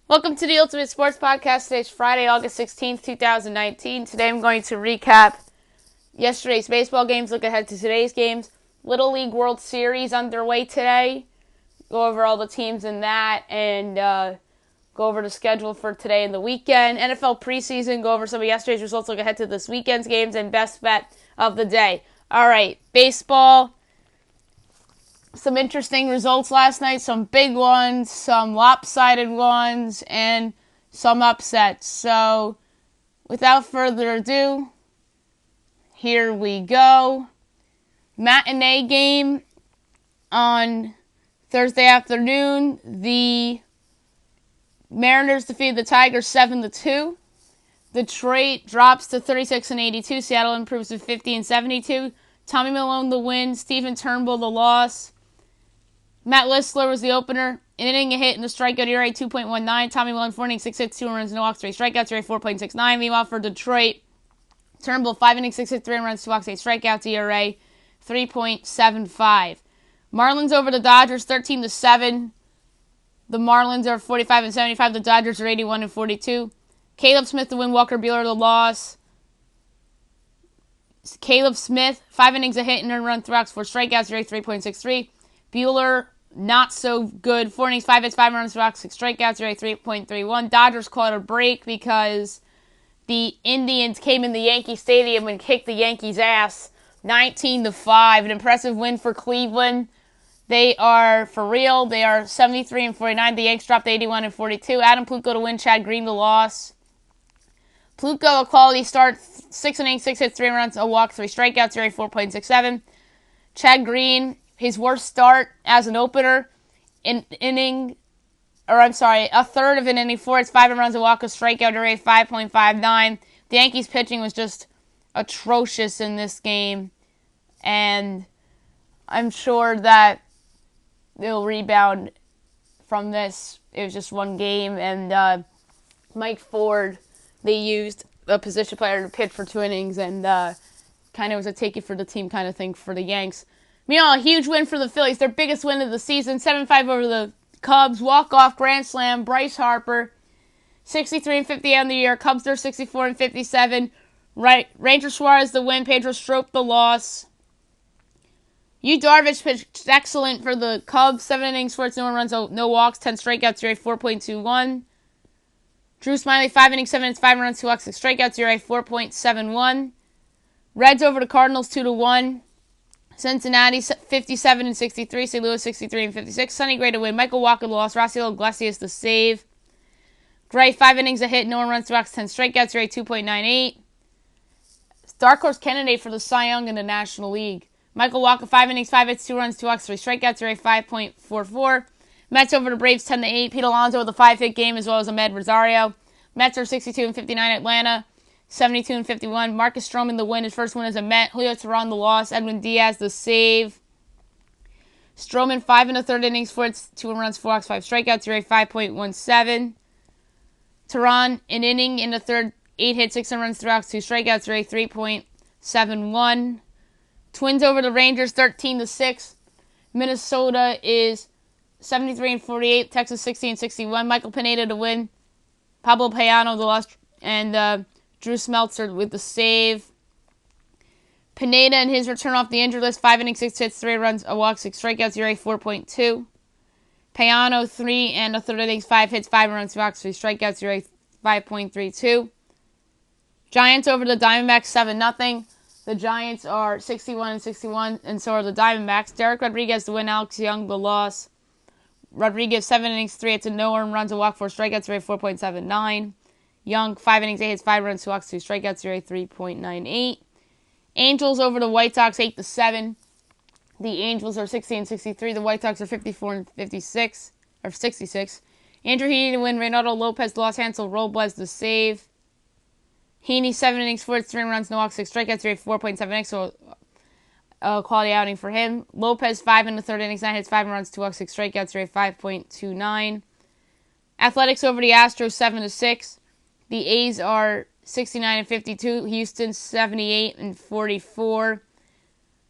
Welcome to the Ultimate Sports Podcast. Today's Friday, August 16th, 2019. Today I'm going to recap yesterday's baseball games, look ahead to today's games. Little League World Series underway today. Go over all the teams in that and go over the schedule for today and the weekend. NFL preseason, go over some of yesterday's results, look ahead to this weekend's games, and best bet of the day. All right, baseball. Some interesting results last night, some big ones, some lopsided ones, and some upsets. So, without further ado, here we go. Matinee game on Thursday afternoon. The Mariners defeated the Tigers 7-2. Detroit drops to 36-82. Seattle improves to 50-72. Tommy Milone the win. Stephen Turnbull the loss. Matt Listler was the opener. An inning, a hit, and a strikeout ERA 2.19. Tommy Milone 4 innings, 6 hits, 2 runs, no walks, 3 strikeouts, ERA 4.69. Meanwhile, for Detroit, Turnbull 5 innings, 6 hits, 3 runs, 2 walks, 8 strikeouts, ERA 3.75. Marlins over the Dodgers 13-7. The Marlins are 45-75. The Dodgers are 81-42. Caleb Smith the win. Walker Buehler the loss. Caleb Smith 5 innings, a hit, and a run, 3 walks, 4 strikeouts, ERA 3.63. Buehler, not so good. 4 innings, 5 hits, 5 runs, 2 walks, 6 strikeouts, ERA 3.31. Dodgers caught a break because the Indians came in the Yankee Stadium and kicked the Yankees' ass 19-5. An impressive win for Cleveland. They are for real. They are 73-49. The Yanks dropped 81-42. Adam Plutko to win. Chad Green the loss. Plutko, a quality start. 6 innings, 6 hits, 3 runs, a walk, 3 strikeouts, ERA 4.67. Chad Green, his worst start as an opener, a third of an inning, 4 hits, 5 runs, a walk, a strikeout, ERA 5.59. The Yankees pitching was just atrocious in this game, and I'm sure that they'll rebound from this. It was just one game, and Mike Ford, they used a position player to pitch for 2 innings, and kind of was a take it for the team kind of thing for the Yanks. Meanwhile, a huge win for the Phillies, their biggest win of the season, 7-5 over the Cubs, walk-off grand slam, Bryce Harper, 63-50 on the year, Cubs are 64-57, Ranger Suarez the win, Pedro Strop the loss. Yu Darvish pitched excellent for the Cubs, 7 innings, 14 runs, no walks, 10 strikeouts, ERA 4.21. Drew Smyly, 5 innings, 7 hits, 5 runs, 2 walks, 6 strikeouts, ERA 4.71. Reds over the Cardinals 2-1. Cincinnati 57-63, St. Louis 63-56. Sonny Gray to win. Michael Walker the loss. Rafael Iglesias the save. Gray 5 innings a hit, no one runs, 2 walks, 10 strikeouts, ERA 2.98. Dark horse candidate for the Cy Young in the National League. Michael Walker 5 innings, 5 hits, 2 runs, 2 walks, 3 strikeouts, ERA 5.44. Mets over the Braves 10-8. Pete Alonso with a 5-hit game as well as Ahmed Rosario. Mets are 62-59. Atlanta 72-51. Marcus Stroman the win. His first win as a Met. Julio Teheran the loss. Edwin Diaz the save. Stroman 5 1/3 innings, 4 hits, 2 runs, 4 walks, 5 strikeouts, ERA 5.17. Teheran an inning in the third, 8 hits, 6 runs, 3 walks, 2 strikeouts, ERA 3.71. Twins over the Rangers 13-6. Minnesota is 73-48. Texas 60-61. Michael Pineda to win. Pablo Payano the loss, and Drew Smeltzer with the save. Pineda in his return off the injured list, 5 innings, 6 hits, 3 runs, a walk, 6 strikeouts, ERA 4.2. Payano 3 1/3 innings, 5 hits, 5 runs, 2 walks, 3 strikeouts, ERA 5.32. Giants over the Diamondbacks 7-0. The Giants are 61-61, and so are the Diamondbacks. Derek Rodriguez to win, Alex Young the loss. Rodriguez 7 innings, 3 hits, and no earned runs, a walk, 4 strikeouts, ERA 4.79. Young 5 innings, 8 hits, 5 runs, 2 walks, 2 strikeouts, ERA 3.98. Angels over the White Sox 8-7. The Angels are 60-63. The White Sox are 54-56 or 66. Andrew Heaney to win. Reynaldo Lopez the loss. Hansel Robles the save. Heaney 7 innings, 4 hits, 3 runs, no walks, 6 strikeouts, ERA 4.78. So quality outing for him. Lopez 5 1/3 innings, 9 hits, 5 runs, 2 walks, 6 strikeouts, ERA 5.29. Athletics over the Astros 7-6. The A's are 69-52. Houston 78-44.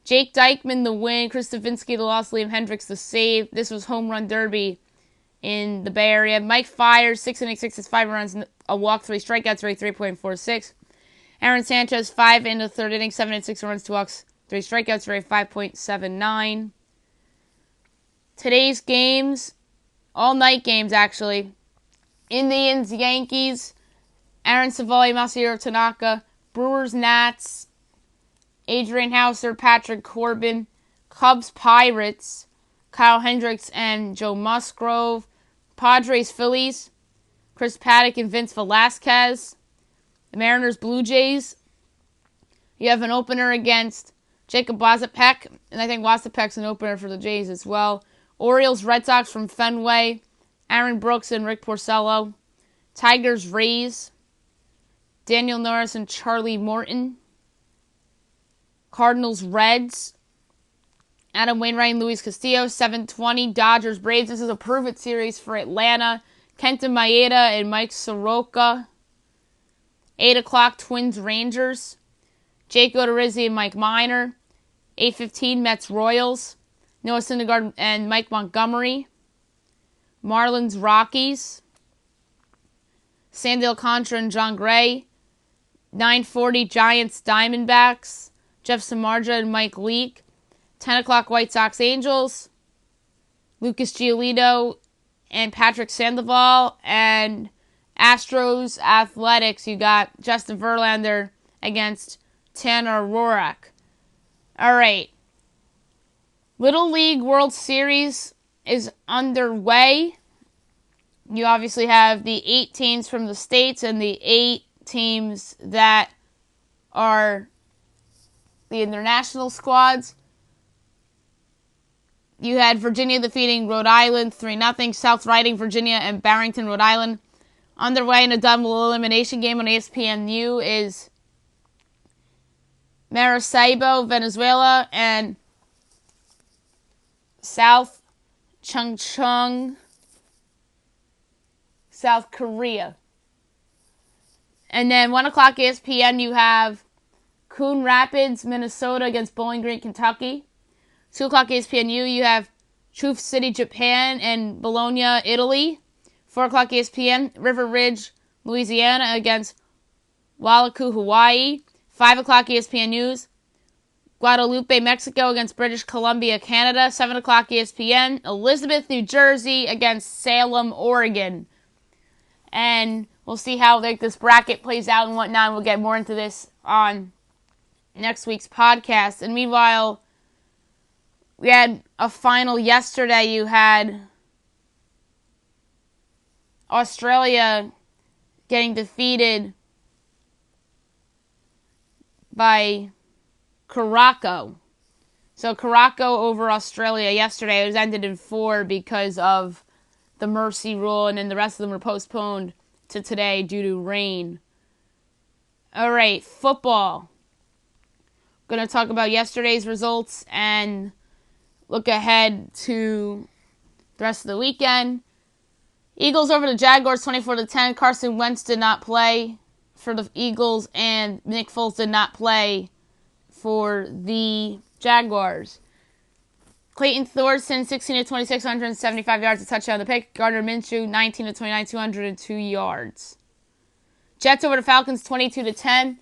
Jake Dykman the win. Chris Stavinsky the loss. Liam Hendricks the save. This was Home Run Derby in the Bay Area. Mike Fiers, 6 innings, 6 5 runs, a walk, 3 strikeouts, rate 3.46. Aaron Sanchez, 5 in the third inning, 7 and 6 runs, 2 walks, 3 strikeouts, rate 5.79. Today's games, all night games actually. Indians, Yankees, Aaron Savali, Masahiro Tanaka. Brewers, Nats, Adrian Hauser, Patrick Corbin. Cubs, Pirates, Kyle Hendricks and Joe Musgrove. Padres, Phillies, Chris Paddock and Vince Velasquez. The Mariners, Blue Jays. You have an opener against Jacob Wasapek, and I think Wasapek's an opener for the Jays as well. Orioles, Red Sox from Fenway, Aaron Brooks and Rick Porcello. Tigers, Rays, Daniel Norris and Charlie Morton. Cardinals, Reds, Adam Wainwright and Luis Castillo. 7:20, Dodgers, Braves. This is a prove-it series for Atlanta. Kenta Maeda and Mike Soroka. 8 o'clock, Twins, Rangers. Jake Odorizzi and Mike Minor. 8:15, Mets, Royals. Noah Syndergaard and Mike Montgomery. Marlins, Rockies. Sandy Alcantara and John Gray. 9:40, Giants, Diamondbacks. Jeff Samardzija and Mike Leake. 10 o'clock, White Sox, Angels. Lucas Giolito and Patrick Sandoval. And Astros, Athletics. You got Justin Verlander against Tanner Roark. All right. Little League World Series is underway. You obviously have the 8 teams from the states and the 8 teams that are the international squads. You had Virginia defeating Rhode Island 3-0. South riding Virginia and Barrington, Rhode Island. Underway in a double elimination game on ESPNU is Maracaibo, Venezuela, and South Chungcheong, South Korea. And then 1 o'clock ESPN, you have Coon Rapids, Minnesota against Bowling Green, Kentucky. 2 o'clock ESPNU, you have Truth City, Japan and Bologna, Italy. 4 o'clock ESPN, River Ridge, Louisiana against Wailuku, Hawaii. 5 o'clock ESPN News, Guadalupe, Mexico against British Columbia, Canada. 7 o'clock ESPN, Elizabeth, New Jersey against Salem, Oregon. And we'll see how this bracket plays out and whatnot. We'll get more into this on next week's podcast. And meanwhile, we had a final yesterday. You had Australia getting defeated by Caraco. So Caraco over Australia yesterday. It was ended in 4 because of the mercy rule, and then the rest of them were postponed to today due to rain. All right, football. Going to talk about yesterday's results and look ahead to the rest of the weekend. Eagles over the Jaguars 24-10. Carson Wentz did not play for the Eagles, and Nick Foles did not play for the Jaguars. Clayton Thorson, 16-26, 175 yards, a touchdown to pick. Gardner Minshew, 19-29, 202 yards. Jets over the Falcons, 22-10.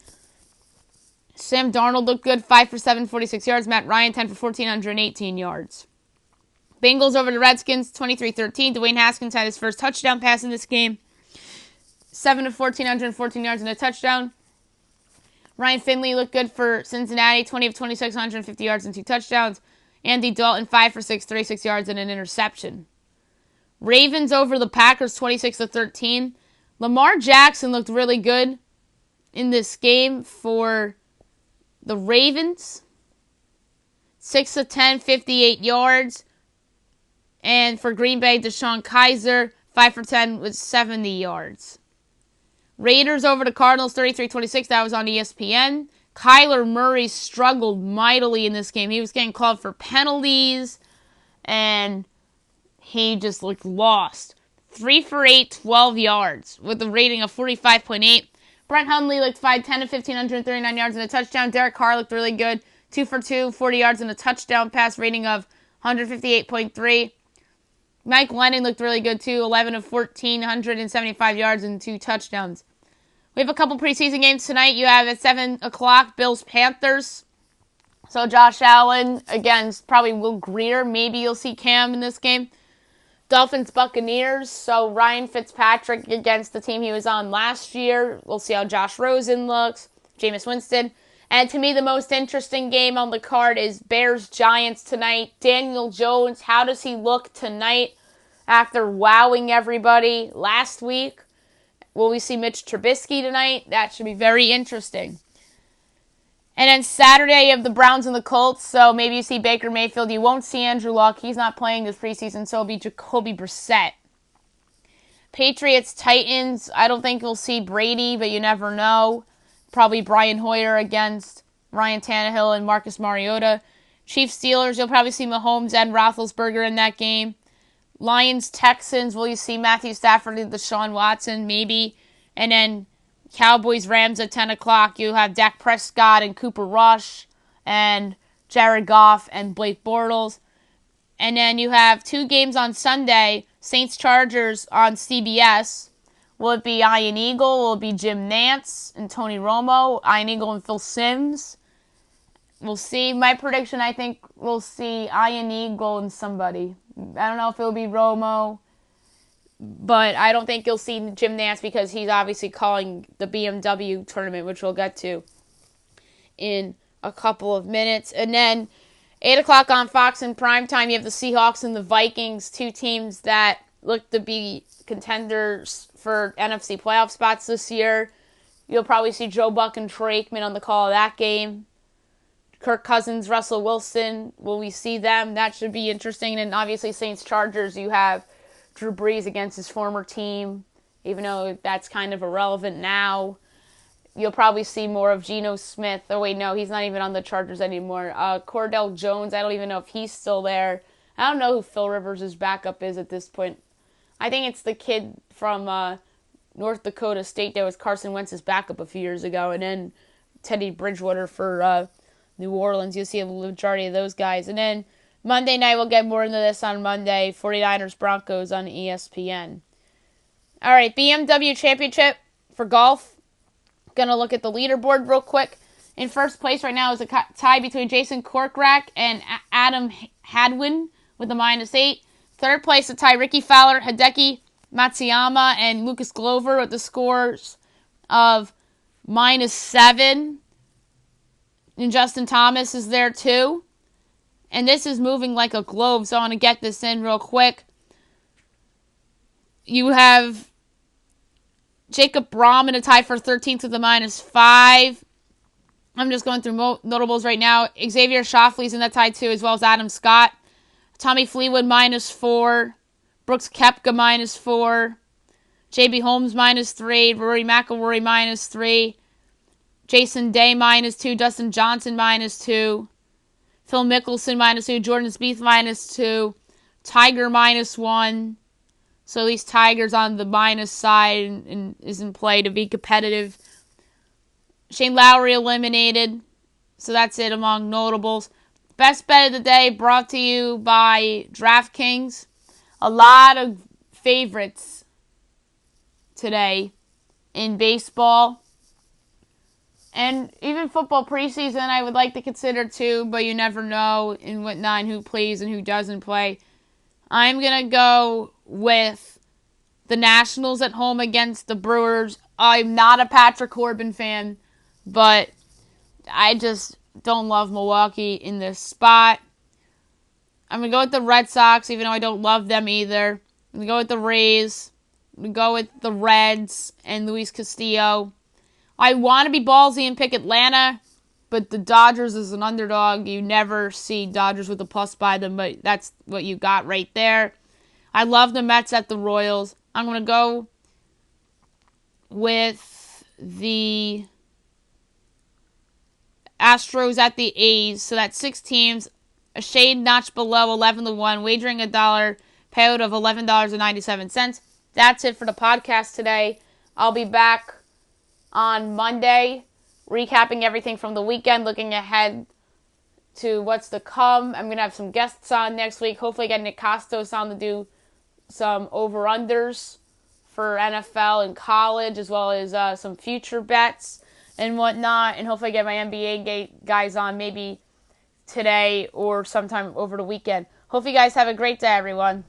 Sam Darnold looked good, 5 for 7, 46 yards. Matt Ryan, 10 for 14, 118 yards. Bengals over the Redskins, 23-13. Dwayne Haskins had his first touchdown pass in this game. 7 of 14, 114 yards and a touchdown. Ryan Finley looked good for Cincinnati, 20 of 26, 150 yards and 2 touchdowns. Andy Dalton, 5 for 6, 36 yards and an interception. Ravens over the Packers, 26-13. Lamar Jackson looked really good in this game for the Ravens. 6 of 10, 58 yards. And for Green Bay, Deshaun Kaiser, 5 for 10 with 70 yards. Raiders over the Cardinals, 33-26. That was on ESPN. Kyler Murray struggled mightily in this game. He was getting called for penalties, and he just looked lost. 3 for 8, 12 yards, with a rating of 45.8. Brett Hundley looked 5, 10 of 15, 139 yards and a touchdown. Derek Carr looked really good. 2 for 2, 40 yards and a touchdown pass, rating of 158.3. Mike Lennon looked really good too. 11 of 14, 175 yards and 2 touchdowns. We have a couple preseason games tonight. You have at 7 o'clock, Bills-Panthers. So Josh Allen, again, probably Will Greer. Maybe you'll see Cam in this game. Dolphins-Buccaneers. So Ryan Fitzpatrick against the team he was on last year. We'll see how Josh Rosen looks. Jameis Winston. And to me, the most interesting game on the card is Bears-Giants tonight. Daniel Jones, how does he look tonight after wowing everybody last week? Will we see Mitch Trubisky tonight? That should be very interesting. And then Saturday, you have the Browns and the Colts. So maybe you see Baker Mayfield. You won't see Andrew Luck. He's not playing this preseason, so it'll be Jacoby Brissett. Patriots-Titans. I don't think you'll see Brady, but you never know. Probably Brian Hoyer against Ryan Tannehill and Marcus Mariota. Chiefs-Steelers, you'll probably see Mahomes and Roethlisberger in that game. Lions-Texans, will you see Matthew Stafford and Deshaun Watson? Maybe. And then Cowboys-Rams at 10 o'clock. You have Dak Prescott and Cooper Rush and Jared Goff and Blake Bortles. And then you have 2 games on Sunday. Saints-Chargers on CBS. Will it be Ian Eagle? Will it be Jim Nantz and Tony Romo? Ian Eagle and Phil Simms? We'll see. My prediction, I think we'll see Ian Eagle and somebody. I don't know if it'll be Romo, but I don't think you'll see Jim Nantz because he's obviously calling the BMW tournament, which we'll get to in a couple of minutes. And then 8 o'clock on Fox in primetime, you have the Seahawks and the Vikings, 2 teams that look to be contenders for NFC playoff spots this year. You'll probably see Joe Buck and Troy Aikman on the call of that game. Kirk Cousins, Russell Wilson, will we see them? That should be interesting. And obviously Saints-Chargers, you have Drew Brees against his former team, even though that's kind of irrelevant now. You'll probably see more of Geno Smith. Oh, wait, no, he's not even on the Chargers anymore. Cordell Jones, I don't even know if he's still there. I don't know who Phil Rivers' backup is at this point. I think it's the kid from North Dakota State that was Carson Wentz's backup a few years ago. And then Teddy Bridgewater for New Orleans. You'll see a majority of those guys. And then Monday night, we'll get more into this on Monday. 49ers-Broncos on ESPN. All right, BMW Championship for golf. Going to look at the leaderboard real quick. In first place right now is a tie between Jason Korkrak and Adam Hadwin with a -8. Third place, a tie Ricky Fowler, Hideki Matsuyama, and Lucas Glover with the scores of -7. And Justin Thomas is there too. And this is moving like a globe, so I want to get this in real quick. You have Jacob Brahm in a tie for 13th with a -5. I'm just going through notables right now. Xavier Schauffele's in that tie too, as well as Adam Scott. Tommy Fleetwood -4. Brooks Koepka -4. JB Holmes -3. Rory McIlroy -3. Jason Day -2. Dustin Johnson -2. Phil Mickelson -2. Jordan Spieth -2. Tiger -1. So at least Tiger's on the minus side and is in play to be competitive. Shane Lowry eliminated. So that's it among notables. Best bet of the day brought to you by DraftKings. A lot of favorites today in baseball. And even football preseason I would like to consider too, but you never know in whatnot and who plays and who doesn't play. I'm going to go with the Nationals at home against the Brewers. I'm not a Patrick Corbin fan, but I just don't love Milwaukee in this spot. I'm going to go with the Red Sox, even though I don't love them either. I'm going to go with the Rays. I'm going to go with the Reds and Luis Castillo. I want to be ballsy and pick Atlanta, but the Dodgers is an underdog. You never see Dodgers with a plus by them, but that's what you got right there. I love the Mets at the Royals. I'm going to go with the Astros at the A's. So that's 6 teams. A shade notch below 11-1. Wagering $1. Payout of $11.97. That's it for the podcast today. I'll be back on Monday, recapping everything from the weekend, looking ahead to what's to come. I'm going to have some guests on next week. Hopefully get Nick Costos on to do some over-unders for NFL and college, as well as some future bets and whatnot. And hopefully get my NBA guys on maybe today or sometime over the weekend. Hope you guys have a great day, everyone.